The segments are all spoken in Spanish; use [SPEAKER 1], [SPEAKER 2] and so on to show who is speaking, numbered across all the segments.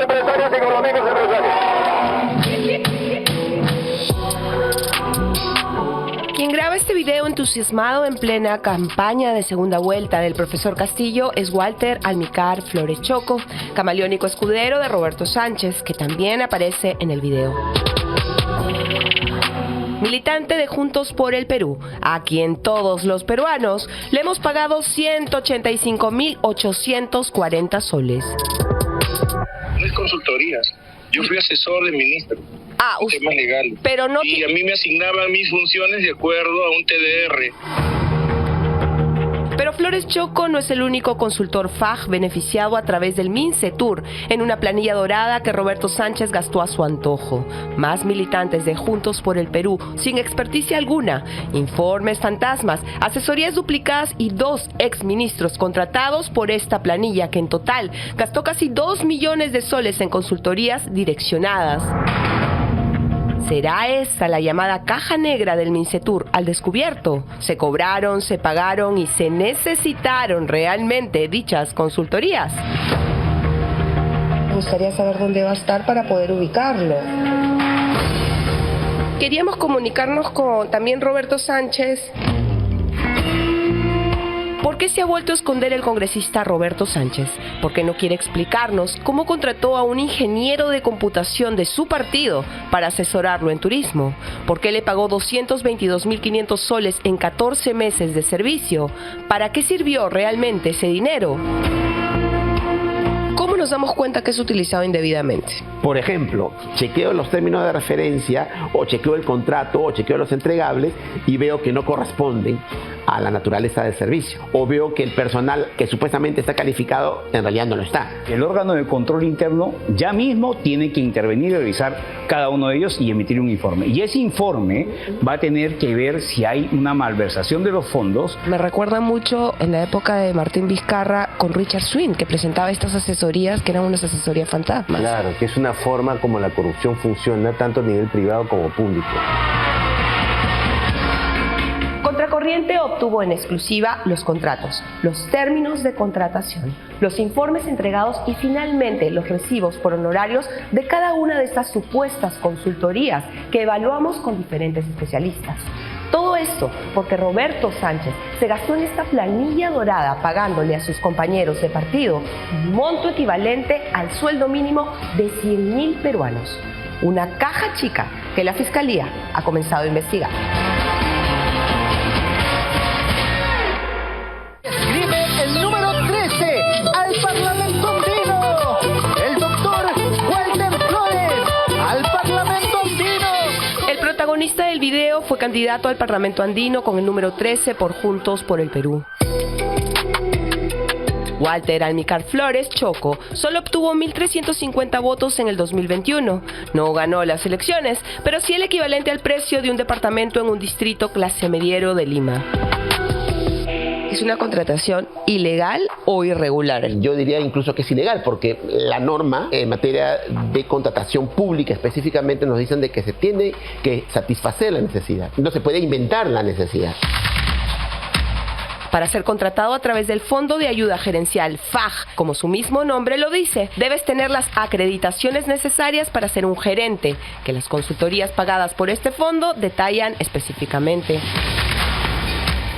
[SPEAKER 1] Empresarios y con los mismos empresarios.
[SPEAKER 2] Quien graba este video entusiasmado en plena campaña de segunda vuelta del profesor Castillo es Walter Almícar Flores Choco, camaleónico escudero de Roberto Sánchez, que también aparece en el video. Militante de Juntos por el Perú, a quien todos los peruanos le hemos pagado 185.840 soles.
[SPEAKER 3] No es consultorías. Yo fui asesor del ministro. Temas legales.
[SPEAKER 2] Pero no.
[SPEAKER 3] Y a mí me asignaban mis funciones de acuerdo a un TDR.
[SPEAKER 2] Pero Flores Choco no es el único consultor FAJ beneficiado a través del MINCETUR en una planilla dorada que Roberto Sánchez gastó a su antojo. Más militantes de Juntos por el Perú, sin experticia alguna, informes fantasmas, asesorías duplicadas y 2 exministros contratados por esta planilla que en total gastó casi 2 millones de soles en consultorías direccionadas. ¿Será esa la llamada caja negra del MINCETUR al descubierto? ¿Se cobraron, se pagaron y se necesitaron realmente dichas consultorías?
[SPEAKER 4] Me gustaría saber dónde va a estar para poder ubicarlo.
[SPEAKER 2] Queríamos comunicarnos con también Roberto Sánchez. ¿Por qué se ha vuelto a esconder el congresista Roberto Sánchez? ¿Por qué no quiere explicarnos cómo contrató a un ingeniero de computación de su partido para asesorarlo en turismo? ¿Por qué le pagó 222.500 soles en 14 meses de servicio? ¿Para qué sirvió realmente ese dinero? ¿Cómo nos damos cuenta que es utilizado indebidamente?
[SPEAKER 5] Por ejemplo, chequeo los términos de referencia o chequeo el contrato o chequeo los entregables y veo que no corresponden a la naturaleza del servicio, o veo que el personal que supuestamente está calificado en realidad no lo está.
[SPEAKER 6] El órgano de control interno ya mismo tiene que intervenir y revisar cada uno de ellos y emitir un informe. Y ese informe va a tener que ver si hay una malversación de los fondos.
[SPEAKER 2] Me recuerda mucho en la época de Martín Vizcarra con Richard Swin, que presentaba estas asesorías que eran unas asesorías fantasmas.
[SPEAKER 7] Claro, que es una forma como la corrupción funciona tanto a nivel privado como público.
[SPEAKER 2] Contracorriente obtuvo en exclusiva los contratos, los términos de contratación, los informes entregados y finalmente los recibos por honorarios de cada una de estas supuestas consultorías que evaluamos con diferentes especialistas. Todo esto porque Roberto Sánchez se gastó en esta planilla dorada pagándole a sus compañeros de partido un monto equivalente al sueldo mínimo de 100.000 peruanos. Una caja chica que la Fiscalía ha comenzado a investigar.
[SPEAKER 8] Escribe el número 13 al Parlamento Andino. El doctor Walter Flores al Parlamento Andino.
[SPEAKER 2] El protagonista del video fue candidato al Parlamento Andino con el número 13 por Juntos por el Perú. Walter Almícar Flores Choco solo obtuvo 1.350 votos en el 2021. No ganó las elecciones, pero sí el equivalente al precio de un departamento en un distrito clase mediero de Lima. ¿Es una contratación ilegal o irregular?
[SPEAKER 5] Yo diría incluso que es ilegal, porque la norma en materia de contratación pública específicamente nos dicen de que se tiene que satisfacer la necesidad. No se puede inventar la necesidad.
[SPEAKER 2] Para ser contratado a través del Fondo de Ayuda Gerencial FAJ, como su mismo nombre lo dice, debes tener las acreditaciones necesarias para ser un gerente, que las consultorías pagadas por este fondo detallan específicamente.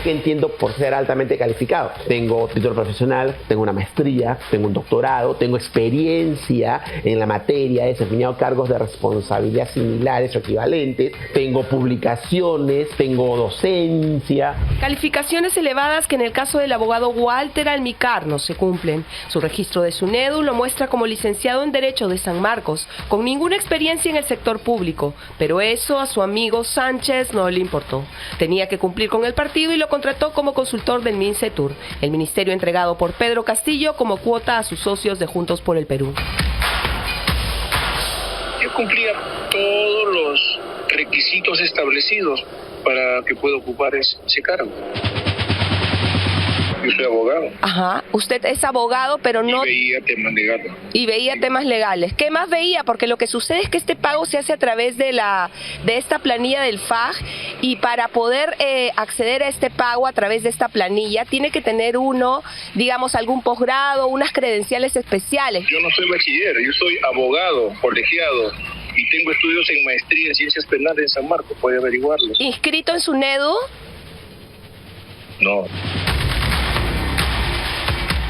[SPEAKER 5] ¿Qué entiendo por ser altamente calificado? Tengo título profesional, tengo una maestría, tengo un doctorado, tengo experiencia en la materia, he desempeñado cargos de responsabilidad similares o equivalentes, tengo publicaciones, tengo docencia.
[SPEAKER 2] Calificaciones elevadas que en el caso del abogado Walter Almícar no se cumplen. Su registro de SUNEDU lo muestra como licenciado en Derecho de San Marcos, con ninguna experiencia en el sector público, pero eso a su amigo Sánchez no le importó. Tenía que cumplir con el partido y lo contrató como consultor del MINCETUR, el ministerio entregado por Pedro Castillo como cuota a sus socios de Juntos por el Perú.
[SPEAKER 3] Yo cumplía todos los requisitos establecidos para que pueda ocupar ese cargo. Yo soy abogado.
[SPEAKER 2] Ajá, usted es abogado, pero no...
[SPEAKER 3] Y veía temas legales.
[SPEAKER 2] Y veía temas legales. ¿Qué más veía? Porque lo que sucede es que este pago se hace a través de esta planilla del FAJ, y para poder acceder a este pago a través de esta planilla tiene que tener uno, digamos, algún posgrado, unas credenciales especiales.
[SPEAKER 3] Yo no soy bachiller, yo soy abogado, colegiado, y tengo estudios en maestría en Ciencias Penales en San Marcos, puede averiguarlo.
[SPEAKER 2] ¿Inscrito en SUNEDU?
[SPEAKER 3] No.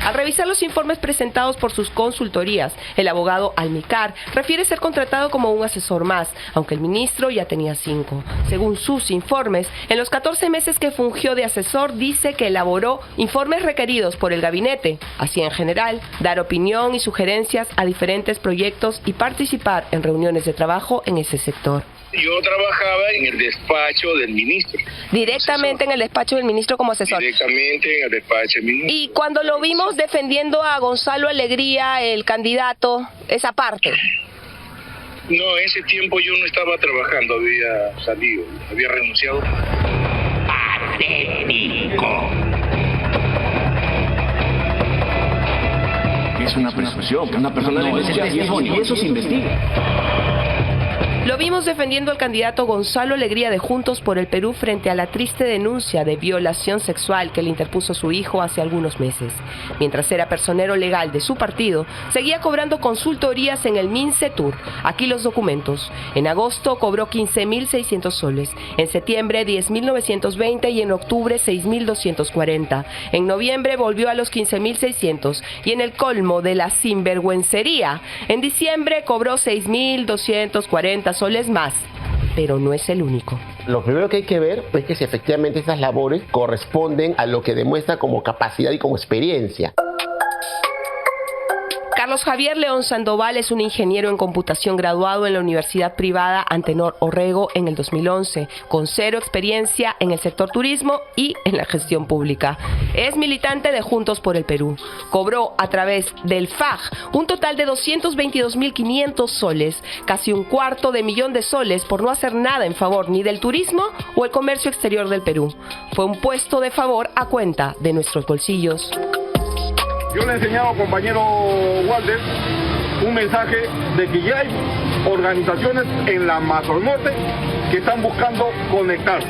[SPEAKER 2] Al revisar los informes presentados por sus consultorías, el abogado Almicar refiere ser contratado como un asesor más, aunque el ministro ya tenía 5. Según sus informes, en los 14 meses que fungió de asesor, dice que elaboró informes requeridos por el gabinete, así en general, dar opinión y sugerencias a diferentes proyectos y participar en reuniones de trabajo en ese sector.
[SPEAKER 3] Yo trabajaba en el despacho del ministro.
[SPEAKER 2] Directamente en el despacho del ministro como asesor.
[SPEAKER 3] Directamente en el despacho del ministro.
[SPEAKER 2] Y cuando lo vimos defendiendo a Gonzalo Alegría, el candidato, esa parte.
[SPEAKER 3] No, ese tiempo yo no estaba trabajando, había salido, había renunciado.
[SPEAKER 9] Patético. Es una presunción que una persona debe ser testigo y eso se investiga.
[SPEAKER 2] Lo vimos defendiendo al candidato Gonzalo Alegría de Juntos por el Perú frente a la triste denuncia de violación sexual que le interpuso su hijo hace algunos meses. Mientras era personero legal de su partido, seguía cobrando consultorías en el MINCETUR. Aquí los documentos. En agosto cobró 15.600 soles, en septiembre 10.920 y en octubre 6.240. En noviembre volvió a los 15.600 y en el colmo de la sinvergüencería, en diciembre cobró 6.240 soles más, pero no es el único.
[SPEAKER 5] Lo primero que hay que ver es que si efectivamente esas labores corresponden a lo que demuestra como capacidad y como experiencia.
[SPEAKER 2] Carlos Javier León Sandoval es un ingeniero en computación graduado en la Universidad Privada Antenor Orrego en el 2011, con 0 experiencia en el sector turismo y en la gestión pública. Es militante de Juntos por el Perú. Cobró a través del FAJ un total de 222.500 soles, casi $250.000 de soles por no hacer nada en favor ni del turismo o el comercio exterior del Perú. Fue un puesto de favor a cuenta de nuestros bolsillos.
[SPEAKER 1] Yo le he enseñado, compañero Walter, un mensaje de que ya hay organizaciones en la Amazon Norte que están buscando conectarse.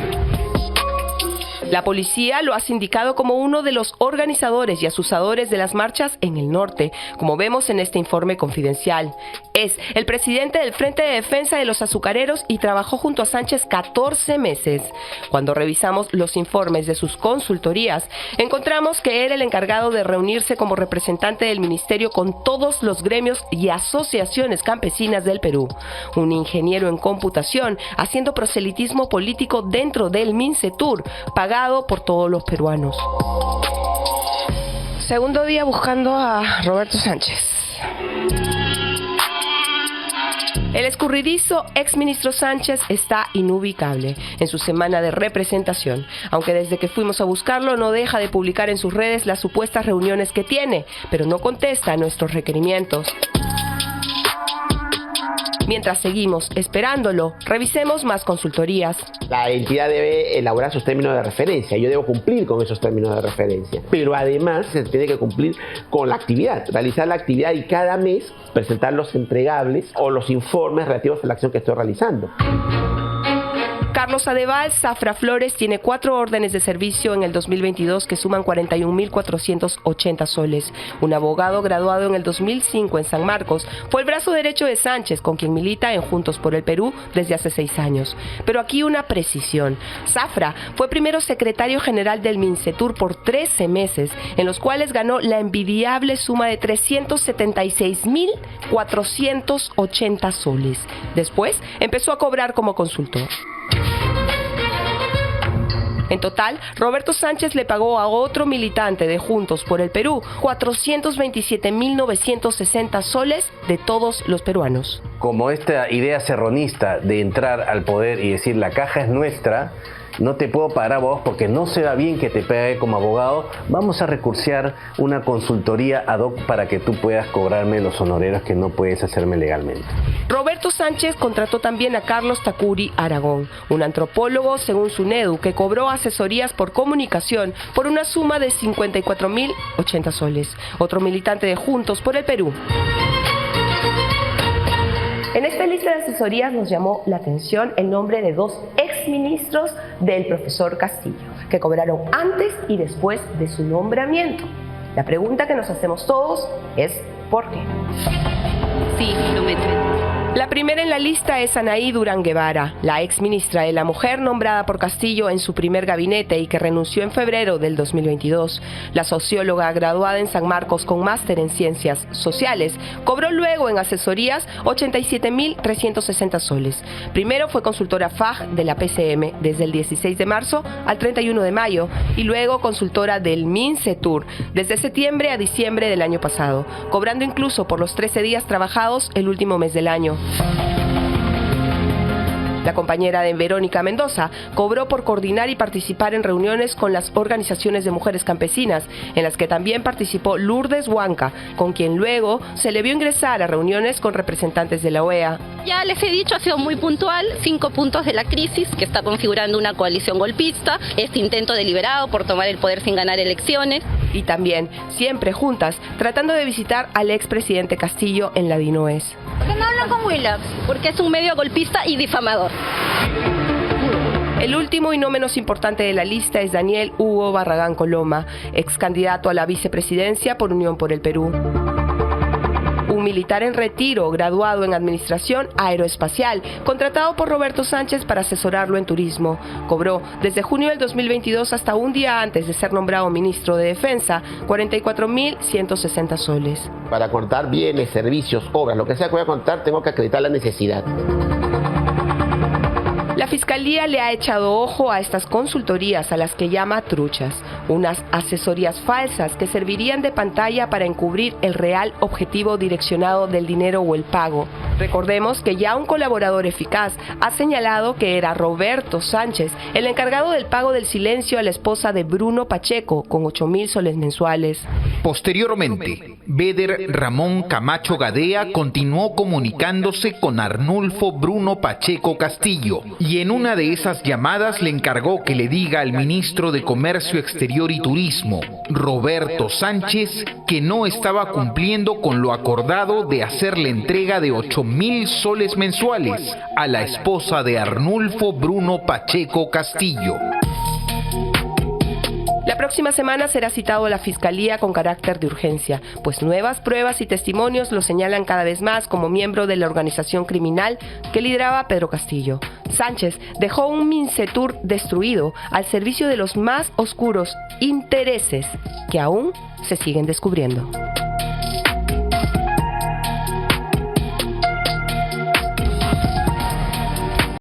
[SPEAKER 2] La policía lo ha sindicado como uno de los organizadores y asusadores de las marchas en el norte, como vemos en este informe confidencial. Es el presidente del Frente de Defensa de los Azucareros y trabajó junto a Sánchez 14 meses. Cuando revisamos los informes de sus consultorías, encontramos que era el encargado de reunirse como representante del ministerio con todos los gremios y asociaciones campesinas del Perú. Un ingeniero en computación haciendo proselitismo político dentro del MINCETUR, pagado por todos los peruanos. Segundo día buscando a Roberto Sánchez. El escurridizo exministro Sánchez está inubicable en su semana de representación, aunque desde que fuimos a buscarlo no deja de publicar en sus redes las supuestas reuniones que tiene, pero no contesta a nuestros requerimientos. Mientras seguimos esperándolo, revisemos más consultorías.
[SPEAKER 5] La entidad debe elaborar sus términos de referencia. Yo debo cumplir con esos términos de referencia. Pero además se tiene que cumplir con la actividad, realizar la actividad y cada mes presentar los entregables o los informes relativos a la acción que estoy realizando.
[SPEAKER 2] Carlos Adeval Zafra Flores tiene 4 órdenes de servicio en el 2022 que suman 41.480 soles. Un abogado graduado en el 2005 en San Marcos fue el brazo derecho de Sánchez, con quien milita en Juntos por el Perú desde hace 6 años. Pero aquí una precisión. Zafra fue primero secretario general del MINCETUR por 13 meses, en los cuales ganó la envidiable suma de 376.480 soles. Después empezó a cobrar como consultor. En total, Roberto Sánchez le pagó a otro militante de Juntos por el Perú 427.960 soles de todos los peruanos.
[SPEAKER 7] como esta idea serronista de entrar al poder y decir la caja es nuestra, no te puedo pagar a vos porque no se va bien que te pague como abogado, vamos a recursear una consultoría ad hoc para que tú puedas cobrarme los honorarios que no puedes hacerme legalmente.
[SPEAKER 2] Roberto Sánchez contrató también a Carlos Tacuri Aragón, un antropólogo según SUNEDU que cobró asesorías por comunicación por una suma de 54.080 soles, otro militante de Juntos por el Perú. En esta lista de asesorías nos llamó la atención el nombre de dos exministros del profesor Castillo, que cobraron antes y después de su nombramiento. La pregunta que nos hacemos todos es ¿por qué?
[SPEAKER 10] Sí, kilométrico.
[SPEAKER 2] La primera en la lista es Anaí Durán Guevara, la exministra de la Mujer nombrada por Castillo en su primer gabinete y que renunció en febrero del 2022. La socióloga graduada en San Marcos con máster en Ciencias Sociales cobró luego en asesorías 87.360 soles. Primero fue consultora FAJ de la PCM desde el 16 de marzo al 31 de mayo y luego consultora del MINCETUR desde septiembre a diciembre del año pasado, cobrando incluso por los 13 días trabajados el último mes del año. La compañera de Verónica Mendoza cobró por coordinar y participar en reuniones con las organizaciones de mujeres campesinas, en las que también participó Lourdes Huanca, con quien luego se le vio ingresar a reuniones con representantes de la OEA.
[SPEAKER 10] Ya les he dicho, ha sido muy puntual, 5 puntos de la crisis que está configurando una coalición golpista, este intento deliberado por tomar el poder sin ganar elecciones.
[SPEAKER 2] Y también, siempre juntas, tratando de visitar al expresidente Castillo en la Dinoes.
[SPEAKER 10] ¿Por qué no hablan con Willax? Porque es un medio golpista y difamador.
[SPEAKER 2] El último y no menos importante de la lista es Daniel Hugo Barragán Coloma, ex candidato a la vicepresidencia por Unión por el Perú. Un militar en retiro, graduado en Administración Aeroespacial, contratado por Roberto Sánchez para asesorarlo en turismo. Cobró desde junio del 2022 hasta un día antes de ser nombrado ministro de Defensa, 44.160 soles.
[SPEAKER 5] Para contar bienes, servicios, obras, lo que sea que voy a contar, tengo que acreditar la necesidad.
[SPEAKER 2] La Fiscalía le ha echado ojo a estas consultorías a las que llama truchas, unas asesorías falsas que servirían de pantalla para encubrir el real objetivo direccionado del dinero o el pago. Recordemos que ya un colaborador eficaz ha señalado que era Roberto Sánchez el encargado del pago del silencio a la esposa de Bruno Pacheco con 8.000 soles mensuales.
[SPEAKER 11] Posteriormente, Beder Ramón Camacho Gadea continuó comunicándose con Arnulfo Bruno Pacheco Castillo y en una de esas llamadas le encargó que le diga al ministro de Comercio Exterior y Turismo, Roberto Sánchez, que no estaba cumpliendo con lo acordado de hacer la entrega de 8.000 soles mensuales a la esposa de Arnulfo Bruno Pacheco Castillo.
[SPEAKER 2] La próxima semana será citado a la Fiscalía con carácter de urgencia, pues nuevas pruebas y testimonios lo señalan cada vez más como miembro de la organización criminal que lideraba Pedro Castillo. Sánchez dejó un MINCETUR destruido al servicio de los más oscuros intereses que aún se siguen descubriendo.